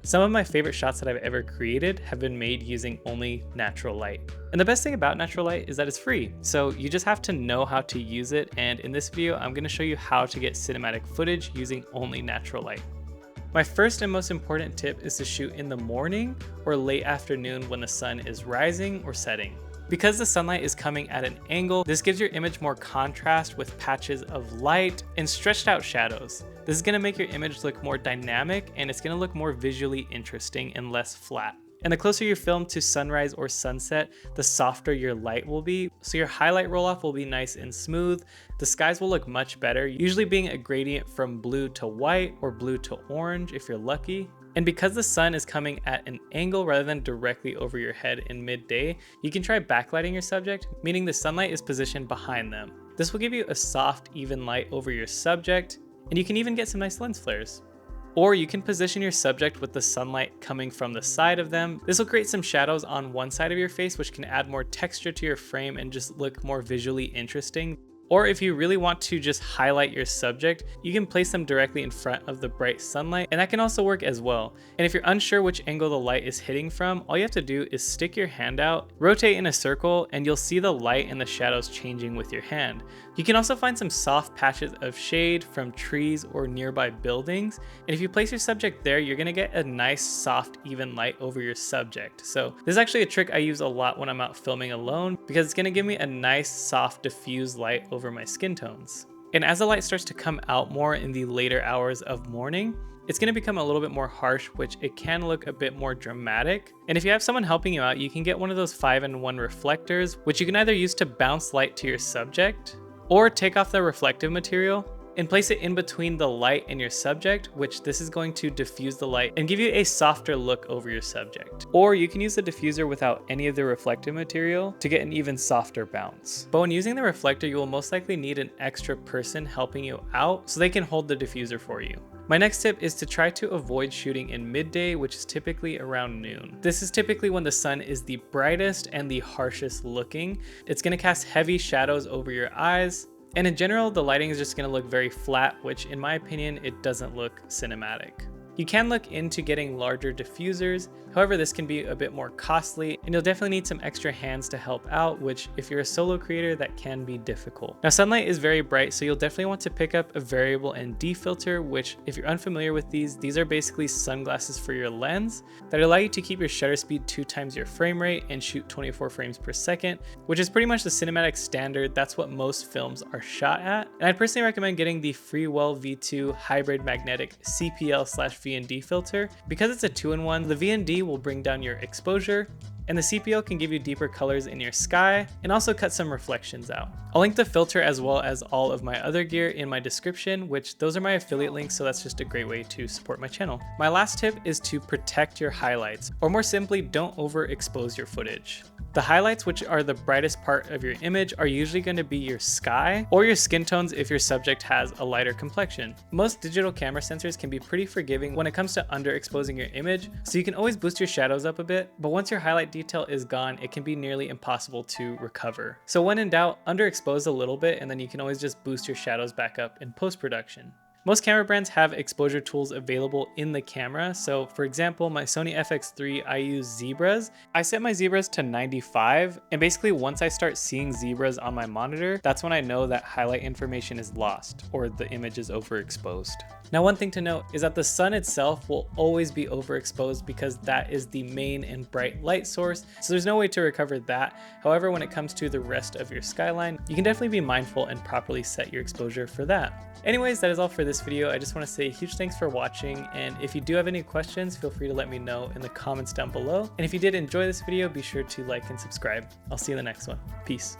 Some of my favorite shots that I've ever created have been made using only natural light. And the best thing about natural light is that it's free, so you just have to know how to use it, and in this video I'm going to show you how to get cinematic footage using only natural light. My first and most important tip is to shoot in the morning or late afternoon when the sun is rising or setting. Because the sunlight is coming at an angle, this gives your image more contrast with patches of light and stretched out shadows. This is going to make your image look more dynamic, and it's going to look more visually interesting and less flat. And the closer you film to sunrise or sunset, the softer your light will be. So your highlight roll-off will be nice and smooth. The skies will look much better, usually being a gradient from blue to white or blue to orange if you're lucky. And because the sun is coming at an angle rather than directly over your head in midday, you can try backlighting your subject, meaning the sunlight is positioned behind them. This will give you a soft, even light over your subject, and you can even get some nice lens flares. Or you can position your subject with the sunlight coming from the side of them. This will create some shadows on one side of your face, which can add more texture to your frame and just look more visually interesting. Or if you really want to just highlight your subject, you can place them directly in front of the bright sunlight, and that can also work as well. And if you're unsure which angle the light is hitting from, all you have to do is stick your hand out, rotate in a circle, and you'll see the light and the shadows changing with your hand. You can also find some soft patches of shade from trees or nearby buildings, and if you place your subject there, you're gonna get a nice soft even light over your subject. So this is actually a trick I use a lot when I'm out filming alone, because it's gonna give me a nice soft diffused light over my skin tones. And as the light starts to come out more in the later hours of morning, it's going to become a little bit more harsh, which it can look a bit more dramatic. And if you have someone helping you out, you can get one of those 5-in-1 reflectors, which you can either use to bounce light to your subject or take off the reflective material and place it in between the light and your subject, which this is going to diffuse the light and give you a softer look over your subject. Or you can use the diffuser without any of the reflective material to get an even softer bounce. But when using the reflector, you will most likely need an extra person helping you out so they can hold the diffuser for you. My next tip is to try to avoid shooting in midday, which is typically around noon. This is typically when the sun is the brightest and the harshest looking. It's going to cast heavy shadows over your eyes. And in general, the lighting is just going to look very flat, which in my opinion, it doesn't look cinematic. You can look into getting larger diffusers. However, this can be a bit more costly, and you'll definitely need some extra hands to help out, which if you're a solo creator, that can be difficult. Now, sunlight is very bright, so you'll definitely want to pick up a variable ND filter, which if you're unfamiliar with these are basically sunglasses for your lens that allow you to keep your shutter speed 2 times your frame rate and shoot 24 frames per second, which is pretty much the cinematic standard. That's what most films are shot at. And I'd personally recommend getting the Freewell V2 hybrid magnetic CPL/VND filter. Because it's a 2-in-1, the VND will bring down your exposure, and the CPL can give you deeper colors in your sky and also cut some reflections out. I'll link the filter as well as all of my other gear in my description, which those are my affiliate links, so that's just a great way to support my channel. My last tip is to protect your highlights, or more simply, don't overexpose your footage. The highlights, which are the brightest part of your image, are usually going to be your sky or your skin tones if your subject has a lighter complexion. Most digital camera sensors can be pretty forgiving when it comes to underexposing your image, so you can always boost your shadows up a bit, but once your highlight detail is gone, it can be nearly impossible to recover. So when in doubt, underexpose a little bit, and then you can always just boost your shadows back up in post-production. Most camera brands have exposure tools available in the camera. So for example, my Sony FX3, I use zebras. I set my zebras to 95, and basically once I start seeing zebras on my monitor, that's when I know that highlight information is lost or the image is overexposed. Now, one thing to note is that the sun itself will always be overexposed because that is the main and bright light source, so there's no way to recover that. However, when it comes to the rest of your skyline, you can definitely be mindful and properly set your exposure for that. Anyways, that is all for this video. I just want to say a huge thanks for watching, and if you do have any questions, feel free to let me know in the comments down below. And if you did enjoy this video, be sure to like and subscribe. I'll see you in the next one. Peace.